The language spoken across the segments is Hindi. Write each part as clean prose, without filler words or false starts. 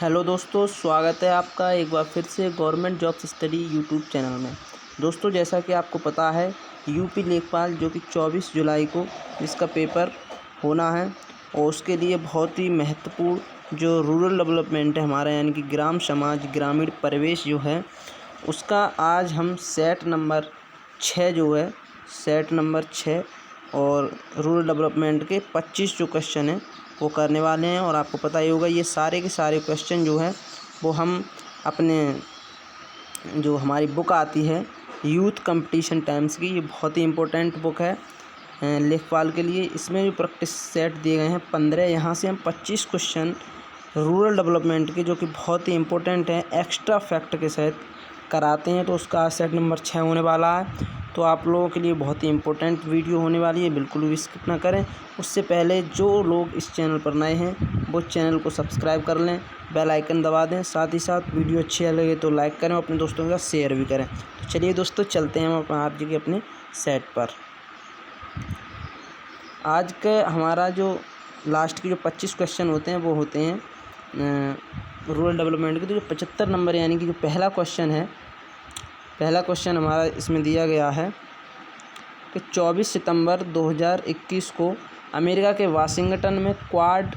हेलो दोस्तों, स्वागत है आपका एक बार फिर से government jobs study YouTube channel में। दोस्तों, जैसा कि आपको पता है यूपी लेखपाल जो कि 24 जुलाई को इसका पेपर होना है और उसके लिए बहुत ही महत्वपूर्ण जो रूरल डेवलपमेंट है हमारा, यानी कि ग्राम समाज ग्रामीण परिवेश जो है उसका आज हम सेट नंबर 6 जो है सेट नंबर 6 और रूरल डेवलपमेंट के 25 जो क्वेश्चन हैं वो करने वाले हैं। और आपको पता ही होगा ये सारे के सारे क्वेश्चन जो है वो हम अपने जो हमारी बुक आती है यूथ कंपटीशन टाइम्स की, ये बहुत ही इम्पोर्टेंट बुक है लेखपाल के लिए। इसमें जो प्रैक्टिस सेट दिए गए हैं 15, यहाँ से हम 25 क्वेश्चन रूरल डेवलपमेंट के जो कि बहुत ही इम्पोर्टेंट हैं एक्स्ट्रा फैक्ट के साथ कराते हैं। तो उसका सेट नंबर 6 होने वाला है, तो आप लोगों के लिए बहुत ही इम्पोर्टेंट वीडियो होने वाली है, बिल्कुल भी स्किप ना करें। उससे पहले जो लोग इस चैनल पर नए हैं वो चैनल को सब्सक्राइब कर लें, बेल आइकन दबा दें, साथ ही साथ वीडियो अच्छी लगे तो लाइक करें और अपने दोस्तों के साथ शेयर भी करें। तो चलिए दोस्तों, चलते हैं हम आज के अपने सेट पर। आज का हमारा जो लास्ट के जो 25 क्वेश्चन होते हैं वो होते हैं रूरल डेवलपमेंट के। तो जो 75 नंबर यानी कि जो पहला क्वेश्चन हमारा इसमें दिया गया है कि 24 सितंबर 2021 को अमेरिका के वाशिंगटन में क्वाड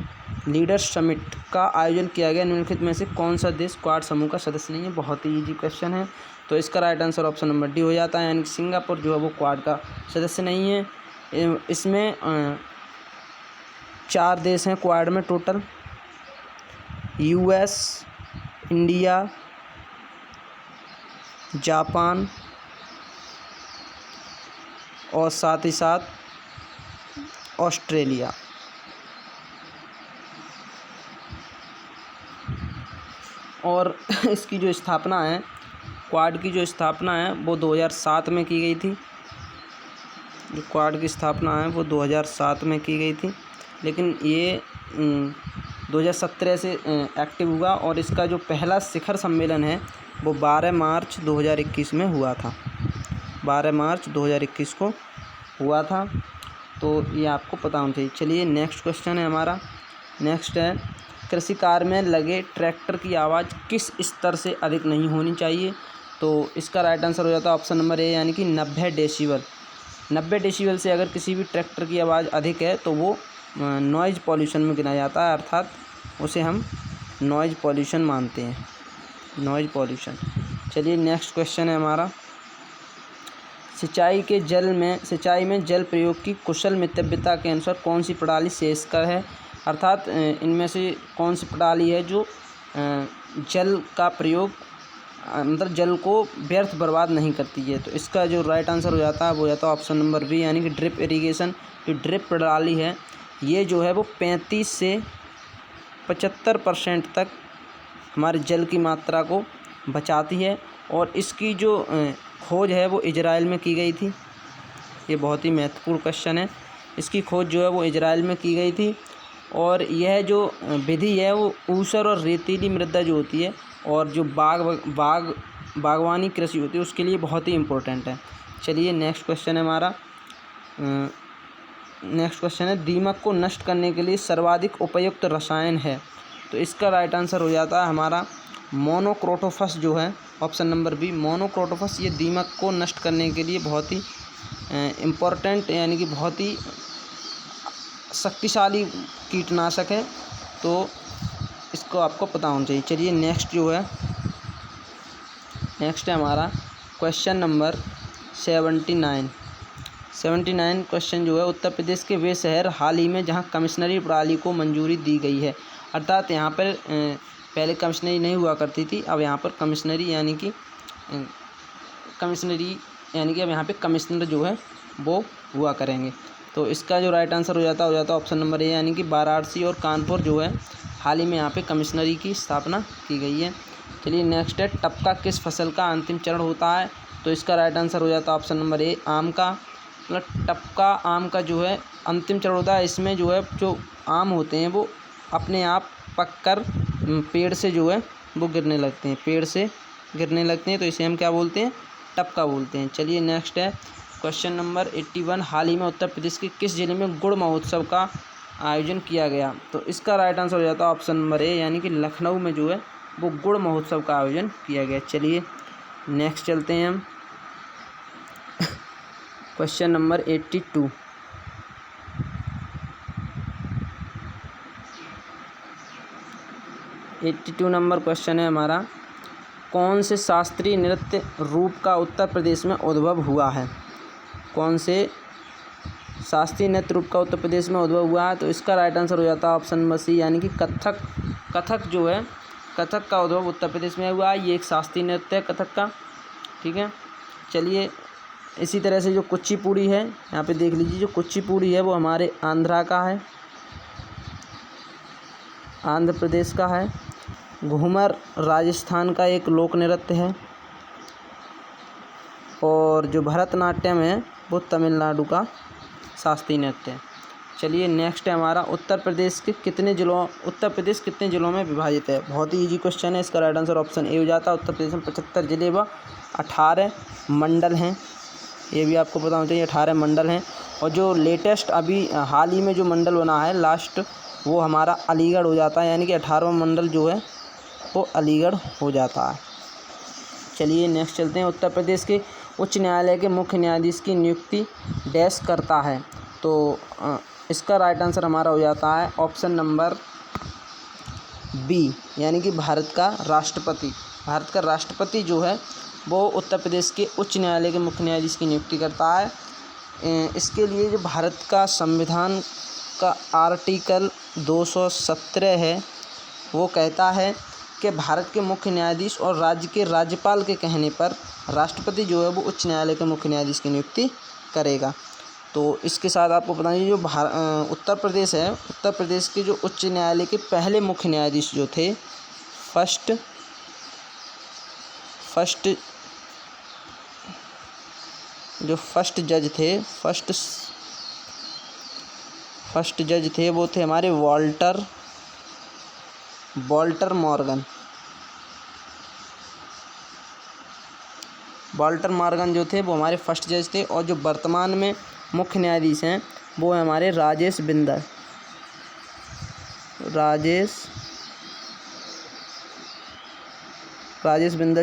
लीडर्स समिट का आयोजन किया गया। निम्नलिखित में से कौन सा देश क्वाड समूह का सदस्य नहीं है? बहुत ही इजी क्वेश्चन है, तो इसका right answer option number D हो जाता है, यानी कि सिंगापुर जो है वो क्वाड का सदस्य नहीं है। इसमें 4 देश हैं क्वाड में टोटल, यूएस, इंडिया, जापान और साथ ही साथ ऑस्ट्रेलिया। और इसकी जो स्थापना है, क्वाड की जो स्थापना है वो 2007 में की गई थी। जो क्वाड की स्थापना है वो 2007 में की गई थी, लेकिन ये 2017 से एक्टिव हुआ। और इसका जो पहला शिखर सम्मेलन है वो 12 मार्च 2021 में हुआ था। 12 मार्च 2021 को हुआ था, तो ये आपको पता होना चाहिए। चलिए नेक्स्ट क्वेश्चन है हमारा। नेक्स्ट है, कृषि कार्य में लगे ट्रैक्टर की आवाज़ किस स्तर से अधिक नहीं होनी चाहिए? तो इसका राइट आंसर हो जाता है ऑप्शन नंबर ए, यानी कि 90 डेसीबल। 90 डेसीबल से अगर किसी भी ट्रैक्टर की आवाज़ अधिक है तो वो नॉइज़ पॉल्यूशन में गिना जाता है, अर्थात उसे हम नॉइज़ पॉल्यूशन मानते हैं, नॉइज़ पॉल्यूशन। चलिए नेक्स्ट क्वेश्चन है हमारा, सिंचाई में जल प्रयोग की कुशल मितव्यता के अनुसार कौन सी प्रणाली श्रेयस्कर है? अर्थात इनमें से कौन सी प्रणाली है जो जल का प्रयोग मतलब जल को व्यर्थ बर्बाद नहीं करती है? तो इसका जो राइट आंसर हो जाता है वो हो जाता है ऑप्शन नंबर बी, यानी कि ड्रिप इरिगेशन। जो ड्रिप प्रणाली है ये जो है वो 35 से 75% तक हमारे जल की मात्रा को बचाती है। और इसकी जो खोज है वो इजराइल में की गई थी। ये बहुत ही महत्वपूर्ण क्वेश्चन है। इसकी खोज जो है वो इजराइल में की गई थी, और यह जो विधि है वो ऊसर और रेतीली मृदा जो होती है और जो बागवानी कृषि होती है उसके लिए बहुत ही इम्पोर्टेंट है। चलिए नेक्स्ट क्वेश्चन है हमारा। नेक्स्ट क्वेश्चन है, दीमक को नष्ट करने के लिए सर्वाधिक उपयुक्त रसायन है? तो इसका राइट आंसर हो जाता है हमारा मोनोक्रोटोफस जो है, ऑप्शन नंबर बी, मोनोक्रोटोफस। ये दीमक को नष्ट करने के लिए बहुत ही इम्पोर्टेंट यानी कि बहुत ही शक्तिशाली कीटनाशक है, तो इसको आपको पता होना चाहिए। चलिए नेक्स्ट है हमारा क्वेश्चन नंबर 79 क्वेश्चन जो है, उत्तर प्रदेश के वे शहर हाल ही में जहां कमिश्नरी प्रणाली को मंजूरी दी गई है। अर्थात यहाँ पर पहले कमिश्नरी नहीं हुआ करती थी, अब यहाँ पर कमिश्नरी यानी कि अब यहाँ पे कमिश्नर जो है वो हुआ करेंगे। तो इसका जो राइट आंसर हो जाता है ऑप्शन नंबर ए, यानी कि वाराणसी और कानपुर जो है हाल ही में यहाँ पे कमिश्नरी की स्थापना की गई है। चलिए नेक्स्ट है, टपका किस फसल का अंतिम चरण होता है? तो इसका राइट आंसर हो जाता है ऑप्शन नंबर ए, आम का। मतलब टपका आम का जो है अंतिम चरण होता है। इसमें जो है जो आम होते हैं वो अपने आप पककर पेड़ से जो है वो गिरने लगते हैं, तो इसे हम क्या बोलते हैं? टपका बोलते हैं। चलिए नेक्स्ट है क्वेश्चन नंबर 81, हाल ही में उत्तर प्रदेश के किस जिले में गुड़ महोत्सव का आयोजन किया गया। तो इसका राइट आंसर हो जाता है ऑप्शन नंबर ए, यानी कि लखनऊ में जो है वो गुड़ महोत्सव का आयोजन किया गया। चलिए नेक्स्ट चलते हैं हम क्वेश्चन नंबर 82। नंबर क्वेश्चन है हमारा, कौन से शास्त्रीय नृत्य रूप का उत्तर प्रदेश में उद्भव हुआ है? कौन से शास्त्रीय नृत्य रूप का उत्तर प्रदेश में उद्भव हुआ है? तो इसका राइट आंसर हो जाता है ऑप्शन नंबर सी, यानी कि कथक। कथक जो है, कथक का उद्भव उत्तर प्रदेश में हुआ है। ये एक शास्त्रीय नृत्य है कथक का, ठीक है। चलिए इसी तरह से जो कुचिपुड़ी है, यहाँ पे देख लीजिए, जो कुचिपुड़ी है वो हमारे आंध्रा का है, आंध्र प्रदेश का है। घूमर राजस्थान का एक लोक नृत्य है, और जो भरतनाट्यम है वो तमिलनाडु का शास्त्रीय नृत्य है। चलिए नेक्स्ट है हमारा, उत्तर प्रदेश कितने जिलों में विभाजित है? बहुत ही इजी क्वेश्चन है। इसका राइट आंसर ऑप्शन ए हो जाता है। उत्तर प्रदेश में 75 जिले व 18 मंडल हैं। ये भी आपको पता होना चाहिए, 18 मंडल हैं। और जो लेटेस्ट अभी हाल ही में जो मंडल बना है लास्ट, वो हमारा अलीगढ़ हो जाता है, यानी कि 18वां मंडल जो है वो अलीगढ़ हो जाता है। चलिए नेक्स्ट चलते हैं, उत्तर प्रदेश के उच्च न्यायालय के मुख्य न्यायाधीश की नियुक्ति डैश करता है? तो इसका राइट आंसर हमारा हो जाता है ऑप्शन नंबर बी, यानी कि भारत का राष्ट्रपति। भारत का राष्ट्रपति जो है वो उत्तर प्रदेश के उच्च न्यायालय के मुख्य न्यायाधीश की नियुक्ति करता है। इसके लिए जो भारत का संविधान का आर्टिकल 217 है वो कहता है कि भारत के मुख्य न्यायाधीश और राज्य के राज्यपाल के कहने पर राष्ट्रपति जो है वो उच्च न्यायालय के मुख्य न्यायाधीश की नियुक्ति करेगा। तो इसके साथ आपको पता है जो उत्तर प्रदेश है, उत्तर प्रदेश के जो उच्च न्यायालय के पहले मुख्य न्यायाधीश जो थे, फर्स्ट जज थे वो थे हमारे वॉल्टर मॉर्गन जो थे वो हमारे फर्स्ट जज थे। और जो वर्तमान में मुख्य न्यायाधीश हैं वो है हमारे राजेश बिंदल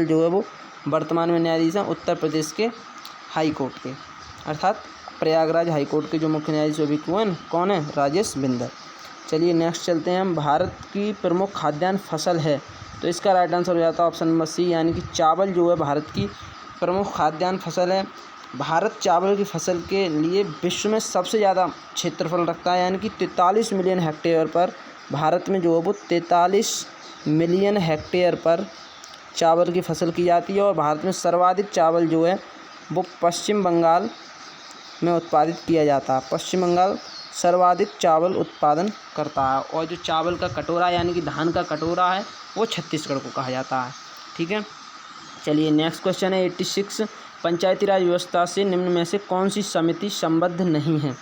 जो है वो वर्तमान में न्यायाधीश हैं उत्तर प्रदेश के हाई कोर्ट के, अर्थात प्रयागराज हाई कोर्ट के जो मुख्य न्यायाधीश अभी कौन है? राजेश बिंदल। चलिए नेक्स्ट चलते हैं हम, भारत की प्रमुख खाद्यान्न फसल है? तो इसका राइट आंसर हो जाता है ऑप्शन नंबर सी, यानी कि चावल जो है भारत की प्रमुख खाद्यान्न फसल है। भारत चावल की फसल के लिए विश्व में सबसे ज़्यादा क्षेत्रफल रखता है, यानी कि 43 मिलियन हेक्टेयर पर भारत में जो है वो 43 मिलियन हेक्टेयर पर चावल की फसल की जाती है। और भारत में सर्वाधिक चावल जो है वो पश्चिम बंगाल में उत्पादित किया जाता है। पश्चिम बंगाल सर्वाधिक चावल उत्पादन करता है। और जो चावल का कटोरा यानी कि धान का कटोरा है वो छत्तीसगढ़ को कहा जाता है, ठीक है। चलिए नेक्स्ट क्वेश्चन है 86, पंचायती राज व्यवस्था से निम्न में से कौन सी समिति संबद्ध नहीं है?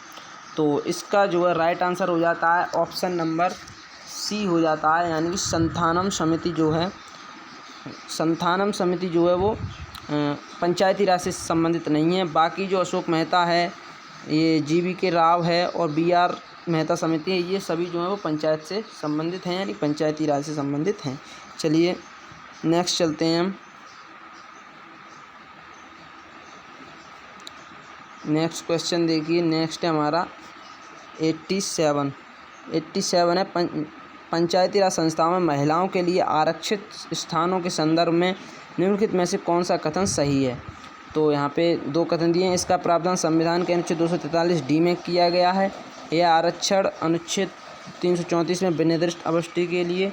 तो इसका जो है राइट आंसर हो जाता है ऑप्शन नंबर सी हो जाता है, यानी कि संथानम समिति जो है वो पंचायती राज से संबंधित नहीं है। बाकी जो अशोक मेहता है, ये GVK राव है और BR मेहता समिति है, ये सभी जो है वो पंचायत से संबंधित हैं, यानी पंचायती राज से संबंधित हैं। चलिए नेक्स्ट चलते हैं हम, नेक्स्ट क्वेश्चन देखिए, नेक्स्ट है हमारा 87 है, पंचायती राज संस्थाओं में महिलाओं के लिए आरक्षित स्थानों के संदर्भ में निम्नलिखित में से कौन सा कथन सही है? तो यहाँ पे दो कथन दिए हैं। इसका प्रावधान संविधान के अनुच्छेद 243D में किया गया है। यह आरक्षण अनुच्छेद 334 में विनिर्दिष्ट अवस्थी के लिए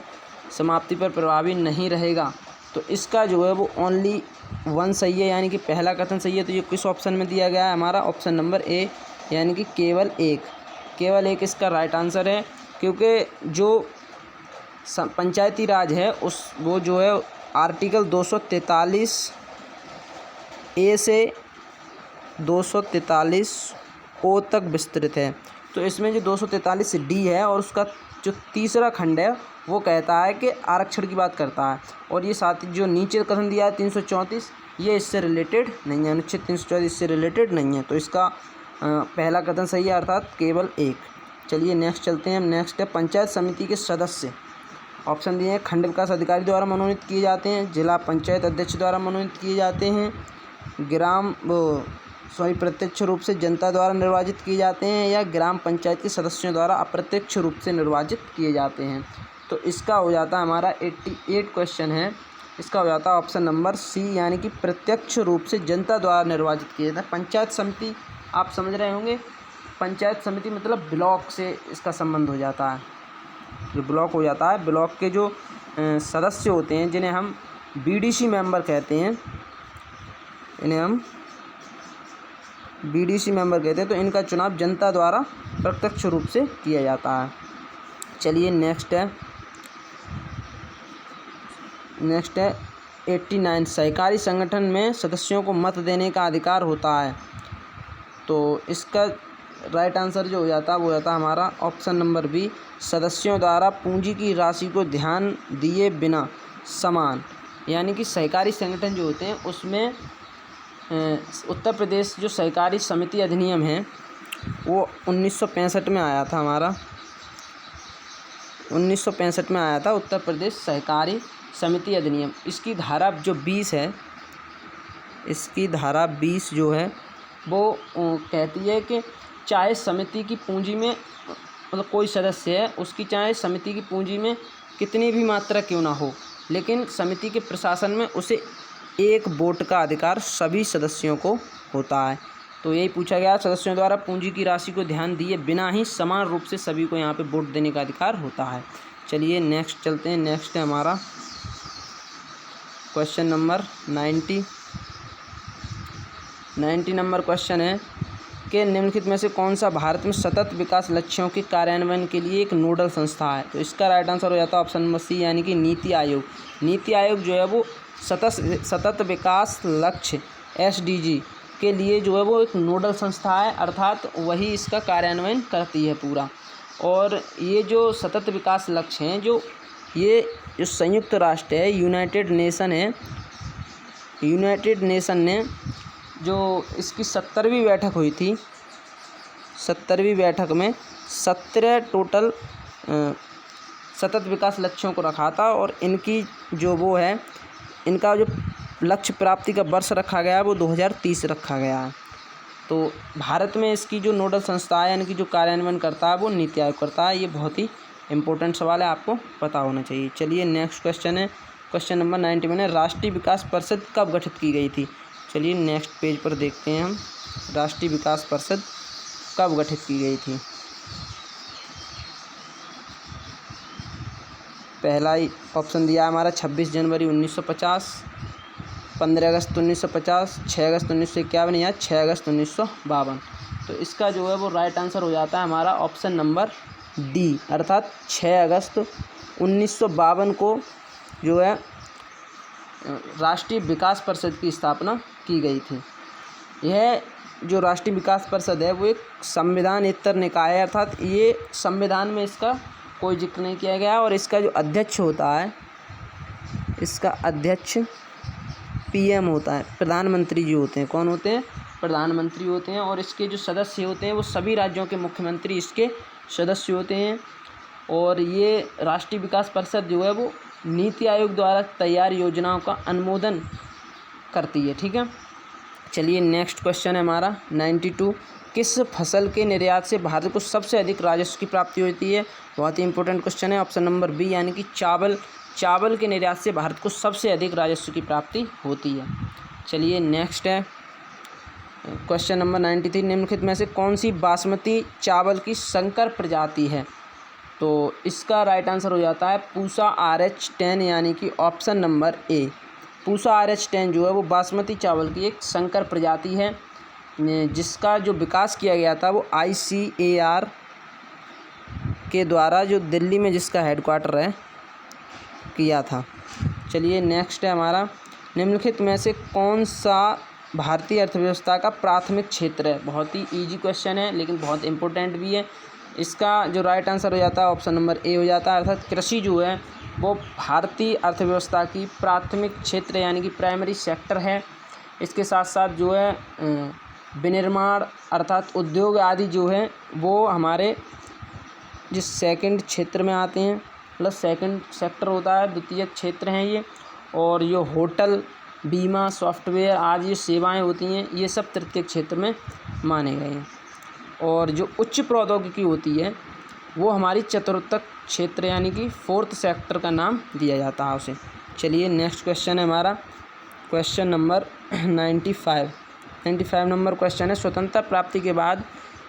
समाप्ति पर प्रभावी नहीं रहेगा। तो इसका जो है वो ओनली वन सही है, यानी कि पहला कथन सही है। तो ये किस ऑप्शन में दिया गया है? हमारा ऑप्शन नंबर ए, यानी कि केवल एक इसका राइट आंसर है। क्योंकि जो पंचायती राज है वो जो है आर्टिकल 243A से 243O तक विस्तृत है। तो इसमें जो 243D है और उसका जो तीसरा खंड है वो कहता है कि आरक्षण की बात करता है। और ये साथ ही जो नीचे कथन दिया है 334, ये इससे रिलेटेड नहीं है, अनुच्छेद 334 इससे रिलेटेड नहीं है। तो इसका पहला कथन सही है, अर्थात केवल एक। चलिए नेक्स्ट चलते हैं हम। नेक्स्ट है पंचायत समिति के सदस्य। ऑप्शन दिए हैं, खंड विकास अधिकारी द्वारा मनोनीत किए जाते हैं, जिला पंचायत अध्यक्ष द्वारा मनोनीत किए जाते हैं, प्रत्यक्ष रूप से जनता द्वारा निर्वाचित किए जाते हैं, या ग्राम पंचायत के सदस्यों द्वारा अप्रत्यक्ष रूप से निर्वाचित किए जाते हैं। तो इसका हो जाता है हमारा 88 क्वेश्चन है, इसका हो जाता है ऑप्शन नंबर सी, यानी कि प्रत्यक्ष रूप से जनता द्वारा निर्वाचित किए जाते हैं। पंचायत समिति आप समझ रहे होंगे, पंचायत समिति मतलब ब्लॉक से इसका संबंध हो जाता है। जो ब्लॉक हो जाता है, ब्लॉक के जो सदस्य होते हैं जिन्हें हम बीडीसी मेंबर कहते हैं, इन्हें हम बीडीसी मेंबर कहते हैं, तो इनका चुनाव जनता द्वारा प्रत्यक्ष रूप से किया जाता है। चलिए नेक्स्ट है 89, सहकारी संगठन में सदस्यों को मत देने का अधिकार होता है। तो इसका राइट आंसर जो हो जाता है वो हो जाता है हमारा ऑप्शन नंबर बी, सदस्यों द्वारा पूंजी की राशि को ध्यान दिए बिना समान, यानी कि सहकारी संगठन जो होते हैं उसमें उत्तर प्रदेश जो सहकारी समिति अधिनियम है वो 1965 में आया था हमारा, 1965 में आया था उत्तर प्रदेश सहकारी समिति अधिनियम। इसकी धारा जो 20 है, इसकी धारा 20 जो है वो कहती है कि चाहे समिति की पूंजी में मतलब कोई सदस्य है उसकी चाहे समिति की पूंजी में कितनी भी मात्रा क्यों ना हो, लेकिन समिति के प्रशासन में उसे एक वोट का अधिकार सभी सदस्यों को होता है। तो यही पूछा गया, सदस्यों द्वारा पूंजी की राशि को ध्यान दिए बिना ही समान रूप से सभी को यहाँ पे वोट देने का अधिकार होता है। चलिए नेक्स्ट चलते हैं। नेक्स्ट है हमारा क्वेश्चन नंबर 90 नंबर क्वेश्चन है कि निम्नलिखित में से कौन सा भारत में सतत विकास लक्ष्यों के कार्यान्वयन के लिए एक नोडल संस्था है। तो इसका राइट आंसर हो जाता है ऑप्शन नंबर सी, यानी कि नीति आयोग। नीति आयोग जो है वो सतत विकास लक्ष्य SDG के लिए जो है वो एक नोडल संस्था है, अर्थात वही इसका कार्यान्वयन करती है पूरा। और ये जो सतत विकास लक्ष्य हैं जो संयुक्त राष्ट्र है, यूनाइटेड नेशन ने जो इसकी 70वीं बैठक हुई थी, 70वीं बैठक में 17 टोटल सतत विकास लक्ष्यों को रखा था, और इनकी जो वो है, इनका जो लक्ष्य प्राप्ति का वर्ष रखा गया है वो 2030 रखा गया है। तो भारत में इसकी जो नोडल संस्था है यानी कि जो कार्यान्वयन करता है वो नीति आयोग करता है। ये बहुत ही इंपॉर्टेंट सवाल है, आपको पता होना चाहिए। चलिए नेक्स्ट क्वेश्चन है क्वेश्चन नंबर 90 में, राष्ट्रीय विकास परिषद कब गठित की गई थी। चलिए नेक्स्ट पेज पर देखते हैं हम, राष्ट्रीय विकास परिषद कब गठित की गई थी। पहला ही ऑप्शन दिया हमारा 26 जनवरी 1950, 15 अगस्त 1950, 6 अगस्त 1951 या 6 अगस्त 1952। तो इसका जो है वो राइट आंसर हो जाता है हमारा ऑप्शन नंबर डी, अर्थात 6 अगस्त 1952 को जो है राष्ट्रीय विकास परिषद की स्थापना की गई थी। यह जो राष्ट्रीय विकास परिषद है वो एक संविधानेतर निकाय है, अर्थात ये संविधान में इसका कोई जिक्र नहीं किया गया, और इसका जो अध्यक्ष होता है, इसका अध्यक्ष PM होता है, प्रधानमंत्री जी होते हैं। कौन होते हैं? प्रधानमंत्री होते हैं। और इसके जो सदस्य होते हैं वो सभी राज्यों के मुख्यमंत्री इसके सदस्य होते हैं। और ये राष्ट्रीय विकास परिषद जो है वो नीति आयोग द्वारा तैयार योजनाओं का अनुमोदन करती है। ठीक है, चलिए नेक्स्ट क्वेश्चन है हमारा 92, किस फसल के निर्यात से भारत को सबसे अधिक राजस्व की प्राप्ति होती है। बहुत ही इंपॉर्टेंट क्वेश्चन है, ऑप्शन नंबर बी, यानी कि चावल के निर्यात से भारत को सबसे अधिक राजस्व की प्राप्ति होती है। चलिए नेक्स्ट है क्वेश्चन नंबर 93, निम्नलिखित में से कौन सी बासमती चावल की संकर प्रजाति है। तो इसका राइट आंसर हो जाता है पूसा RH10, यानी कि option number A. Pusa RH10 जो है वो बासमती चावल की एक संकर प्रजाति है, जिसका जो विकास किया गया था वो ICAR के द्वारा, जो दिल्ली में जिसका हेडक्वार्टर है, किया था। चलिए नेक्स्ट है हमारा, निम्नलिखित में से कौन सा भारतीय अर्थव्यवस्था का प्राथमिक क्षेत्र है। बहुत ही इजी क्वेश्चन है लेकिन बहुत इंपॉर्टेंट भी है। इसका जो राइट आंसर हो जाता है ऑप्शन नंबर ए हो जाता है, अर्थात कृषि जो है वो भारतीय अर्थव्यवस्था की प्राथमिक क्षेत्र यानी कि प्राइमरी सेक्टर है। इसके साथ साथ जो है विनिर्माण अर्थात उद्योग आदि जो है वो हमारे जिस सेकंड क्षेत्र में आते हैं, मतलब सेकंड सेक्टर होता है, द्वितीय क्षेत्र हैं ये। और ये होटल, बीमा, सॉफ्टवेयर आदि ये सेवाएं होती हैं, ये सब तृतीय क्षेत्र में माने गए हैं। और जो उच्च प्रौद्योगिकी होती है वो हमारी चतुर्थ क्षेत्र यानी कि फोर्थ सेक्टर का नाम दिया जाता है उसे। चलिए नेक्स्ट क्वेश्चन है हमारा क्वेश्चन नंबर 95 नंबर क्वेश्चन है, स्वतंत्रता प्राप्ति के बाद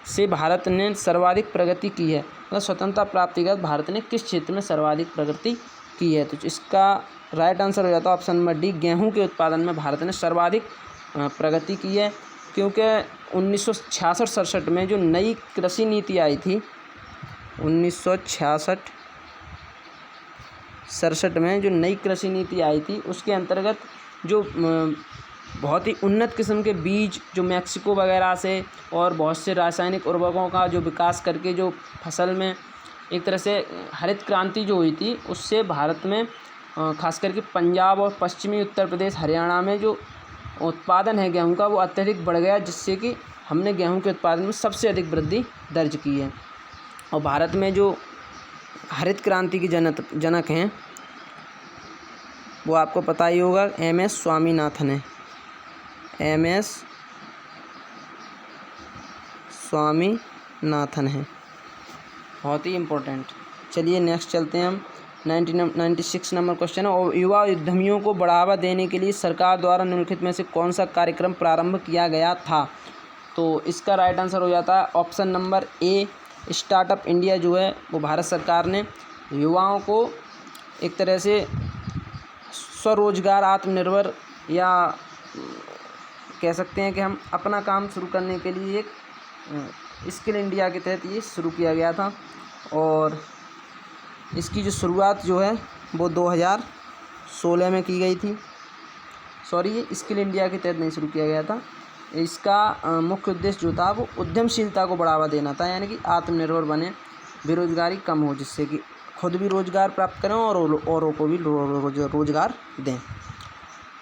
से भारत ने सर्वाधिक प्रगति की है, मतलब स्वतंत्रता प्राप्ति के बाद भारत ने किस क्षेत्र में सर्वाधिक प्रगति की है। तो इसका राइट आंसर हो जाता है ऑप्शन नंबर डी, गेहूं के उत्पादन में भारत ने सर्वाधिक प्रगति की है। क्योंकि 1966-67 में जो नई कृषि नीति आई थी, 1966-67 में जो नई कृषि नीति आई थी उसके अंतर्गत जो बहुत ही उन्नत किस्म के बीज जो मैक्सिको वगैरह से और बहुत से रासायनिक उर्वरकों का जो विकास करके जो फसल में एक तरह से हरित क्रांति जो हुई थी, उससे भारत में खास करके पंजाब और पश्चिमी उत्तर प्रदेश, हरियाणा में जो उत्पादन है गेहूं का वो अत्यधिक बढ़ गया, जिससे कि हमने गेहूं के उत्पादन में सबसे अधिक वृद्धि दर्ज की है। और भारत में जो हरित क्रांति की जनक हैं वो आपको पता ही होगा, MS स्वामीनाथन है, MS स्वामीनाथन है, बहुत ही इम्पोर्टेंट। चलिए नेक्स्ट चलते हैं हम 96 नंबर क्वेश्चन है, और युवा उद्यमियों को बढ़ावा देने के लिए सरकार द्वारा निम्नलिखित में से कौन सा कार्यक्रम प्रारंभ किया गया था। तो इसका राइट आंसर हो जाता है option number A, startup India जो है वो भारत सरकार ने युवाओं को एक तरह से स्वरोजगार, आत्मनिर्भर या कह सकते हैं कि हम अपना काम शुरू करने के लिए एक स्किल इंडिया के तहत ये शुरू किया गया था। और इसकी जो शुरुआत जो है वो 2016 में की गई थी। सॉरी, ये स्किल इंडिया के तहत नहीं शुरू किया गया था। इसका मुख्य उद्देश्य जो था वो उद्यमशीलता को बढ़ावा देना था, यानी कि आत्मनिर्भर बने, बेरोजगारी कम हो, जिससे कि खुद भी रोज़गार प्राप्त करें और औरों को भी रोज़गार दें।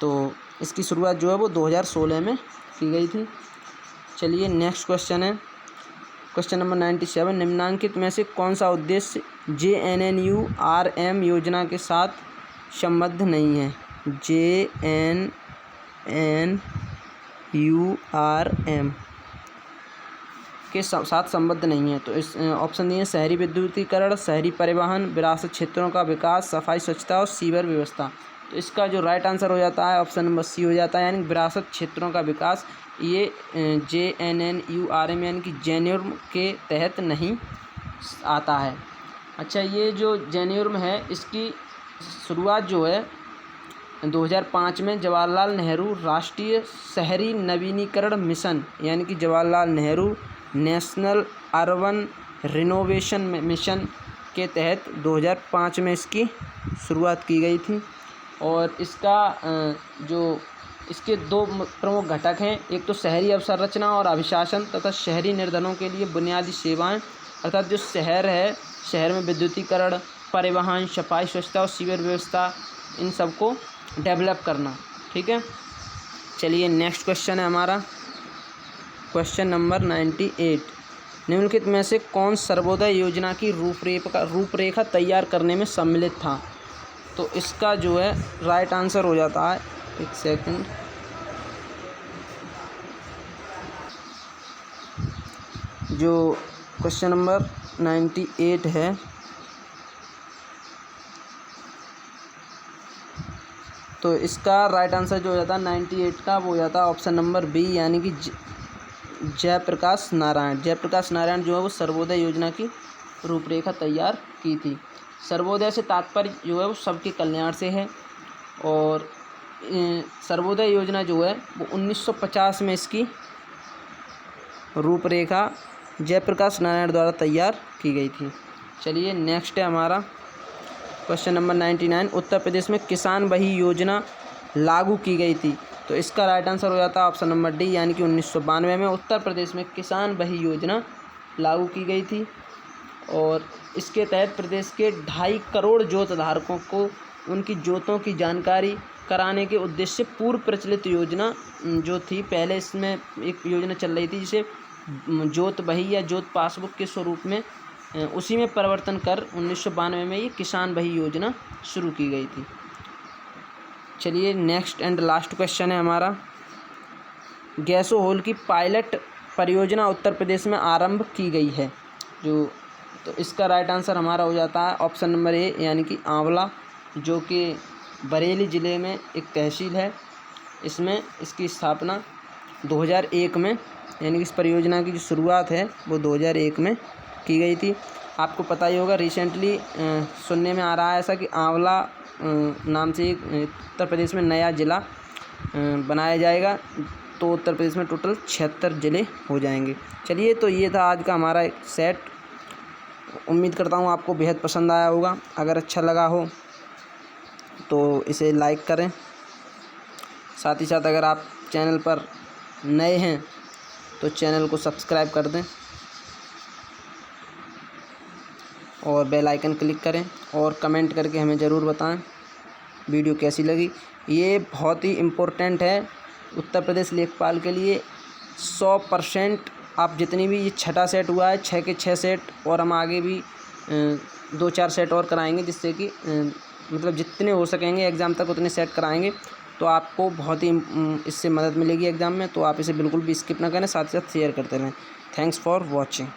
तो इसकी शुरुआत जो है वो 2016 में की गई थी। चलिए नेक्स्ट क्वेश्चन है क्वेश्चन नंबर 97, निम्नांकित में से कौन सा उद्देश्य JNNURM योजना के साथ संबद्ध नहीं है। JNNURM के साथ संबद्ध नहीं है। तो इस ऑप्शन दिए शहरी विद्युतीकरण, शहरी परिवहन, विरासत क्षेत्रों का विकास, सफाई स्वच्छता और सीवर व्यवस्था। तो इसका जो राइट आंसर हो जाता है ऑप्शन नंबर सी हो जाता है, यानी विरासत क्षेत्रों का विकास। ये JNNURM यानी कि जेन्युर्म के तहत नहीं आता है। अच्छा, ये जो जेन्युर्म है इसकी शुरुआत जो है 2005 में जवाहरलाल नेहरू राष्ट्रीय शहरी नवीनीकरण मिशन यानी कि Jawaharlal Nehru national urban renovation mission के तहत 2005 में इसकी शुरुआत की गई थी। और इसका जो इसके दो प्रमुख घटक हैं, एक तो शहरी अवसंरचना और अभिशासन तथा शहरी निर्धनों के लिए बुनियादी सेवाएं, अर्थात जो शहर है, शहर में विद्युतीकरण, परिवहन, सफाई स्वच्छता और सीवर व्यवस्था, इन सबको डेवलप करना। ठीक है, चलिए नेक्स्ट क्वेश्चन है हमारा क्वेश्चन नंबर 98, निम्नलिखित में से कौन सर्वोदय योजना की रूपरेखा तैयार करने में सम्मिलित था। तो इसका जो है राइट आंसर हो जाता है, एक सेकंड, जो क्वेश्चन नंबर 98 है तो इसका राइट आंसर जो हो जाता है 98 का वो हो जाता है ऑप्शन नंबर बी, यानी कि जयप्रकाश नारायण। जयप्रकाश नारायण जो है वो सर्वोदय योजना की रूपरेखा तैयार की थी। सर्वोदय से तात्पर्य जो है वो सबके कल्याण से है। और सर्वोदय योजना जो है वो 1950 में इसकी रूपरेखा जयप्रकाश नारायण द्वारा तैयार की गई थी। चलिए नेक्स्ट है हमारा क्वेश्चन नंबर 99, उत्तर प्रदेश में किसान बही योजना लागू की गई थी। तो इसका राइट आंसर हो जाता है ऑप्शन नंबर डी, यानी कि 1992 में उत्तर प्रदेश में किसान बही योजना लागू की गई थी। और इसके तहत प्रदेश के 2.5 करोड़ जोत धारकों को उनकी जोतों की जानकारी कराने के उद्देश्य से पूर्व प्रचलित योजना जो थी, पहले इसमें एक योजना चल रही थी जिसे जोत बही या जोत पासबुक के स्वरूप में उसी में परिवर्तन कर 1992 में ये किसान भाई योजना शुरू की गई थी। चलिए नेक्स्ट एंड लास्ट क्वेश्चन है हमारा, गैसोहोल की पायलट परियोजना उत्तर प्रदेश में आरंभ की गई है तो इसका राइट आंसर हमारा हो जाता है ऑप्शन नंबर ए, यानी कि आंवला, जो कि बरेली ज़िले में एक तहसील है। इसमें इसकी स्थापना 2001 में, यानी कि इस परियोजना की जो शुरुआत है वो 2001 में की गई थी। आपको पता ही होगा रिसेंटली सुनने में आ रहा है ऐसा कि आंवला नाम से एक उत्तर प्रदेश में नया ज़िला बनाया जाएगा, तो उत्तर प्रदेश में टोटल 76 ज़िले हो जाएंगे। चलिए, तो ये था आज का हमारा एक सेट। उम्मीद करता हूँ आपको बेहद पसंद आया होगा। अगर अच्छा लगा हो तो इसे लाइक करें, साथ ही साथ अगर आप चैनल पर नए हैं तो चैनल को सब्सक्राइब कर दें और बेल आइकन क्लिक करें और कमेंट करके हमें ज़रूर बताएं वीडियो कैसी लगी। ये बहुत ही इम्पोर्टेंट है उत्तर प्रदेश लेखपाल के लिए। 100% आप जितनी भी ये 6ठा सेट हुआ है, 6 के 6 सेट, और हम आगे भी 2-4 सेट और कराएंगे, जिससे कि मतलब जितने हो सकेंगे एग्ज़ाम तक उतने सेट कराएंगे, तो आपको बहुत ही इससे मदद मिलेगी एग्ज़ाम में। तो आप इसे बिल्कुल भी स्किप ना करें, साथ ही साथ शेयर करते रहें। Thanks for watching.